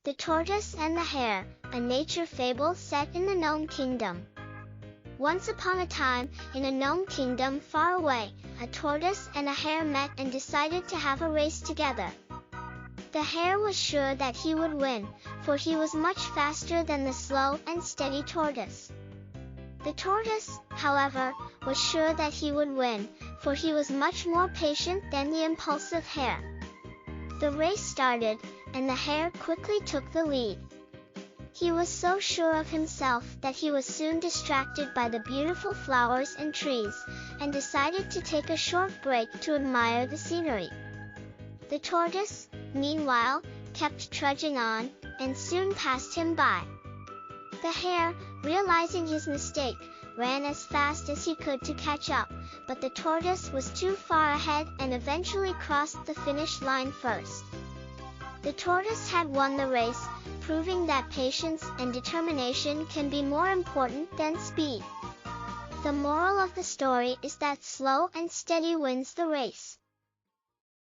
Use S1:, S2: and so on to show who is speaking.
S1: The Tortoise and the Hare, a nature fable set in the Gnome Kingdom. Once upon a time, in a gnome kingdom far away, a tortoise and a hare met and decided to have a race together. The hare was sure that he would win, for he was much faster than the slow and steady tortoise. The tortoise, however, was sure that he would win, for he was much more patient than the impulsive hare. The race started, and the hare quickly took the lead. He was so sure of himself that he was soon distracted by the beautiful flowers and trees, and decided to take a short break to admire the scenery. The tortoise, meanwhile, kept trudging on, and soon passed him by. The hare, realizing his mistake, ran as fast as he could to catch up, but the tortoise was too far ahead and eventually crossed the finish line first. The tortoise had won the race, proving that patience and determination can be more important than speed. The moral of the story is that slow and steady wins the race.